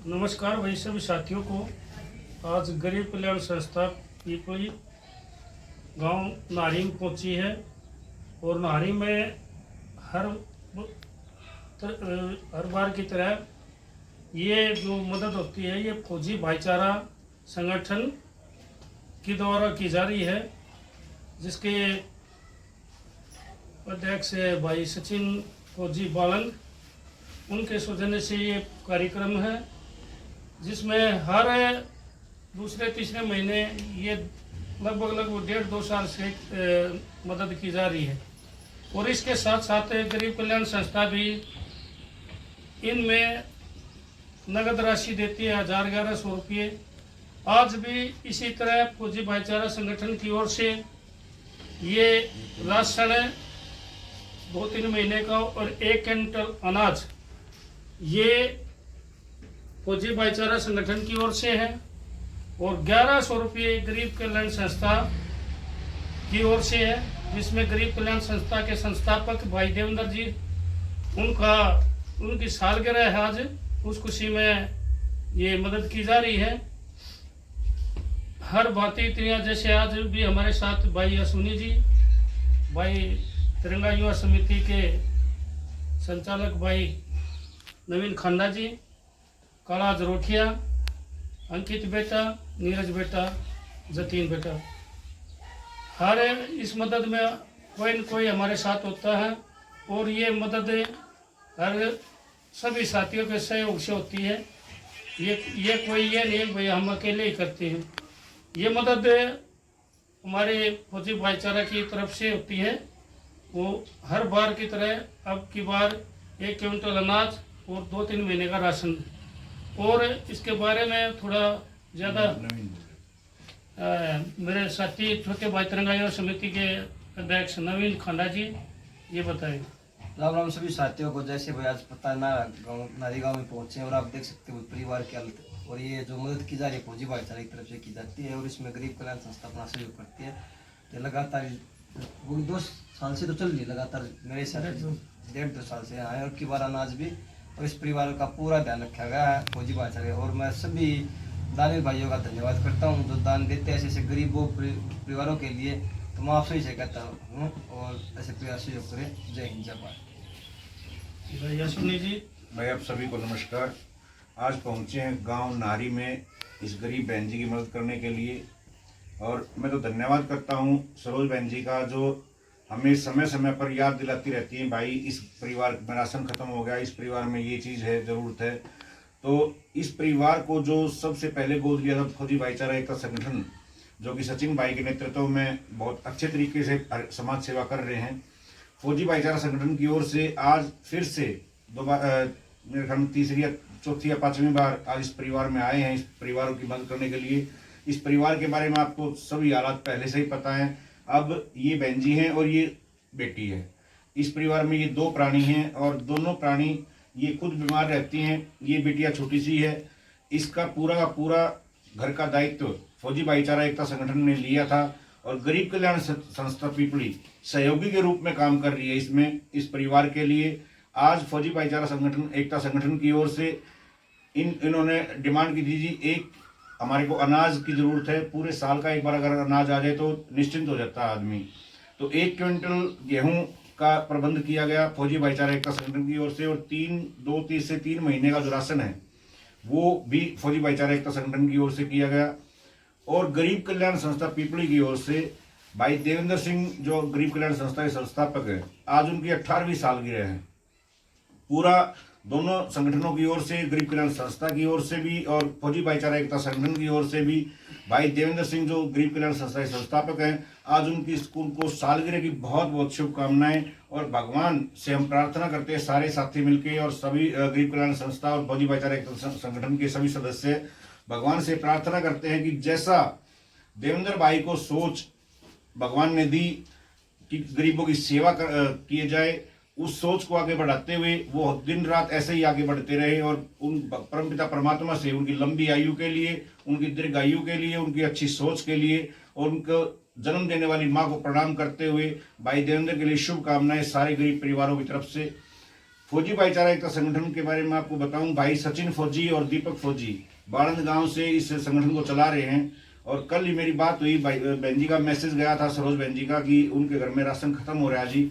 नमस्कार भाई सभी साथियों को। आज गरीब कल्याण संस्था पीपली गांव नाहरी में पहुंची है और नाहरी में हर हर बार की तरह ये जो मदद होती है ये फौजी भाईचारा संगठन के द्वारा की जा रही है, जिसके अध्यक्ष भाई सचिन फौजी बालन, उनके सौजन्य से ये कार्यक्रम है, जिसमें हर दूसरे तीसरे महीने ये लगभग 1.5-2 साल से मदद की जा रही है। और इसके साथ साथ गरीब कल्याण संस्था भी इनमें नगद राशि देती है 1100 रुपये। आज भी इसी तरह फौजी भाईचारा संगठन की ओर से ये राशन 2-3 महीने का और 1 क्विंटल अनाज ये फौजी भाईचारा संगठन की ओर से है और 1100 रुपये गरीब कल्याण संस्था की ओर से है, जिसमें गरीब कल्याण संस्था के संस्थापक भाई देवेंद्र जी उनकी सालगिरह है आज, उस खुशी में ये मदद की जा रही है। हर भारतीय इतनी जैसे आज भी हमारे साथ भाई अश्विनी जी, भाई तिरंगा युवा समिति के संचालक भाई नवीन खन्ना जी, काला जरोठिया, अंकित बेटा, नीरज बेटा, जतीन बेटा, हर इस मदद में कोई न कोई हमारे साथ होता है और ये मदद हर सभी साथियों के सहयोग से होती है। ये कोई ये नहीं भाई हम अकेले ही करते हैं। ये मदद हमारे फौजी भाईचारा की तरफ से होती है। वो हर बार की तरह अब की बार 1 क्विंटल अनाज और 2-3 महीने का राशन। और इसके बारे में थोड़ा ज़्यादा मेरे साथी छोटे भाई तिरंगा युवा समिति के अध्यक्ष नवीन खन्ना जी ये बताएंगे। राम राम सभी साथियों को। जैसे भाई आज पता है नारी गाँव में पहुंचे और आप देख सकते हो परिवार के हालत, और ये जो मदद की जा रही है फौजी भाईचारा की तरफ से की जाती है और इसमें गरीब कल्याण संस्था अपना सहयोग करती है। तो लगातार 2 साल से तो चल रही है, लगातार मेरे हिसाब से 1.5-2 साल से आए और की बार अनाज भी और इस परिवार का पूरा ध्यान रखा गया है फौजी भाईचारे। और मैं सभी दानी भाइयों का धन्यवाद करता हूँ जो दान देते हैं ऐसे गरीबों परिवारों के लिए। तो मैं आपसे ही से कहता हूँ और ऐसे प्रयास सहयोग करें। जय हिंद, जय भारत। भाई अश्विनी जी। भाई आप सभी को नमस्कार। आज पहुँचे हैं गांव नाहरी में इस गरीब बहन जी की मदद करने के लिए, और मैं तो धन्यवाद करता हूँ सरोज बहन जी का, जो हमें समय समय पर याद दिलाती रहती हैं, भाई इस परिवार में राशन खत्म हो गया, इस परिवार में ये चीज़ है, ज़रूरत है। तो इस परिवार को जो सबसे पहले गोद लिया था फौजी भाईचारा एकता संगठन, जो कि सचिन भाई के नेतृत्व में बहुत अच्छे तरीके से समाज सेवा कर रहे हैं। फौजी भाईचारा संगठन की ओर से आज फिर से मेरे ख्याल में 3री या 4थी या 5वीं बार आज इस परिवार में आए हैं, इस परिवारों की मदद करने के लिए। इस परिवार के बारे में आपको सभी हालात पहले से ही पता है। अब ये बहन जी हैं और ये बेटी है। इस परिवार में ये 2 प्राणी हैं और दोनों प्राणी ये खुद बीमार रहती हैं। ये बेटियां छोटी सी है। इसका पूरा का पूरा घर का दायित्व फौजी भाईचारा एकता संगठन ने लिया था और गरीब कल्याण संस्था पीपली सहयोगी के रूप में काम कर रही है इसमें, इस परिवार के लिए। आज फौजी भाईचारा संगठन एकता संगठन की ओर से इन्होंने डिमांड की थी जी, एक हमारे को अनाज की ज़रूरत है, पूरे साल का एक बार अगर अनाज आ जाए तो निश्चिंत हो जाता है आदमी। तो 1 क्विंटल गेहूं का प्रबंध किया गया फौजी भाईचारा एकता संगठन की ओर से, और 2 से 3 महीने का जो राशन है वो भी फौजी भाईचारा एकता संगठन की ओर से किया गया। और गरीब कल्याण संस्था पीपली की ओर से भाई देवेंद्र सिंह जो गरीब कल्याण संस्था के संस्थापक है, आज उनकी 18वीं सालगिरह है। पूरा दोनों संगठनों की ओर से, गरीब कल्याण संस्था की ओर से भी और फौजी भाईचारा एकता संगठन की ओर से भी, भाई देवेंद्र सिंह जो गरीब कल्याण संस्था के संस्थापक हैं, आज उनकी स्कूल को सालगिरह की बहुत बहुत शुभकामनाएं। और भगवान से हम प्रार्थना करते हैं सारे साथी मिलकर और सभी गरीब कल्याण संस्था और फौजी भाईचारा एकता संगठन के सभी सदस्य भगवान से प्रार्थना करते हैं कि जैसा देवेंद्र भाई को सोच भगवान ने दी कि गरीबों की सेवा किए जाए, उस सोच को आगे बढ़ाते हुए वो दिन रात ऐसे ही आगे बढ़ते रहे और उन परमपिता परमात्मा से उनकी लंबी आयु के लिए, उनकी दीर्घ आयु के लिए, उनकी अच्छी सोच के लिए और उनको जन्म देने वाली माँ को प्रणाम करते हुए भाई देवेंद्र के लिए शुभकामनाएं सारे गरीब परिवारों की तरफ से। फौजी भाईचारा एकता संगठन के बारे में आपको बताऊं, भाई सचिन फौजी और दीपक फौजी बाड़ंद गांव से इस संगठन को चला रहे हैं। और कल ही मेरी बात हुई, बहन जी का मैसेज गया था सरोज बहन जी का कि उनके घर में राशन खत्म हो रहा है जी।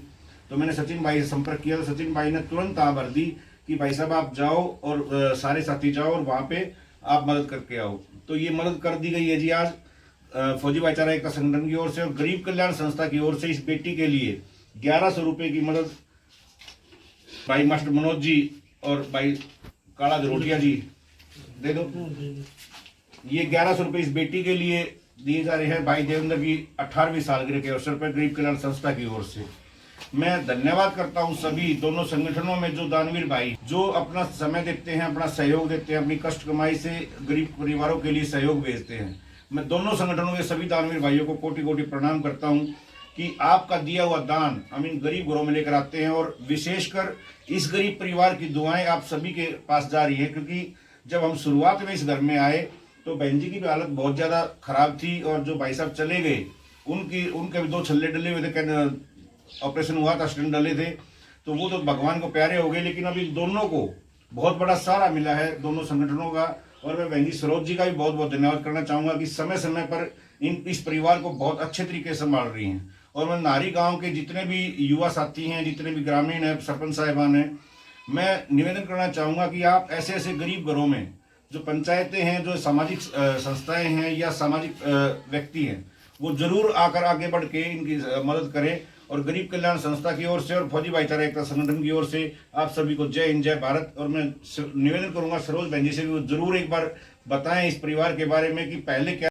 तो मैंने सचिन भाई से संपर्क किया, तो सचिन भाई ने तुरंत भर दी कि भाई साहब आप जाओ और सारे साथी जाओ और वहाँ पे आप मदद करके आओ। तो ये मदद कर दी गई है जी आज फौजी भाईचारा एकता संगठन की ओर से और गरीब कल्याण संस्था की ओर से इस बेटी के लिए 1100 रुपये की मदद भाई मास्टर मनोज जी और भाई काला धरोटिया जी दे दो। ये 1100 रुपये इस बेटी के लिए दिए जा रहे हैं भाई देवेंद्र की 18वीं सालगिरह के अवसर पर गरीब कल्याण संस्था की ओर से। मैं धन्यवाद करता हूं सभी दोनों संगठनों में जो दानवीर भाई जो अपना समय देते हैं, अपना सहयोग देते हैं, अपनी कष्ट कमाई से गरीब परिवारों के लिए सहयोग भेजते हैं। मैं दोनों संगठनों के सभी दानवीर भाइयों को कोटि कोटि प्रणाम करता हूं कि आपका दिया हुआ दान हम इन गरीब घरों में लेकर आते हैं और विशेषकर इस गरीब परिवार की दुआएं आप सभी के पास जा रही है, क्योंकि जब हम शुरुआत में इस घर में आए तो बहन जी की भी हालत बहुत ज़्यादा खराब थी और जो भाई साहब चले गए उनके भी 2 छल्ले डले हुए थे, ऑपरेशन हुआ था, स्टेंट डले थे, तो वो तो भगवान को प्यारे हो गए। लेकिन अभी दोनों को बहुत बड़ा सहारा मिला है दोनों संगठनों का। और मैं बहन जी सरोज जी का भी बहुत बहुत धन्यवाद करना चाहूँगा कि समय समय पर इस परिवार को बहुत अच्छे तरीके से संभाल रही हैं। और मैं नारी गाँव के जितने भी युवा साथी हैं, जितने भी ग्रामीण हैं, सरपंच साहिबान हैं, मैं निवेदन करना चाहूँगा कि आप ऐसे ऐसे गरीब घरों में जो पंचायतें हैं, जो सामाजिक संस्थाएं हैं या सामाजिक व्यक्ति हैं, वो जरूर आकर आगे बढ़ के इनकी मदद करें। और गरीब कल्याण संस्था की ओर से और फौजी भाईचारा एकता संगठन की ओर से आप सभी को जय हिंद, जय भारत। और मैं निवेदन करूंगा सरोज बहन जी से भी जरूर एक बार बताएं इस परिवार के बारे में कि पहले क्या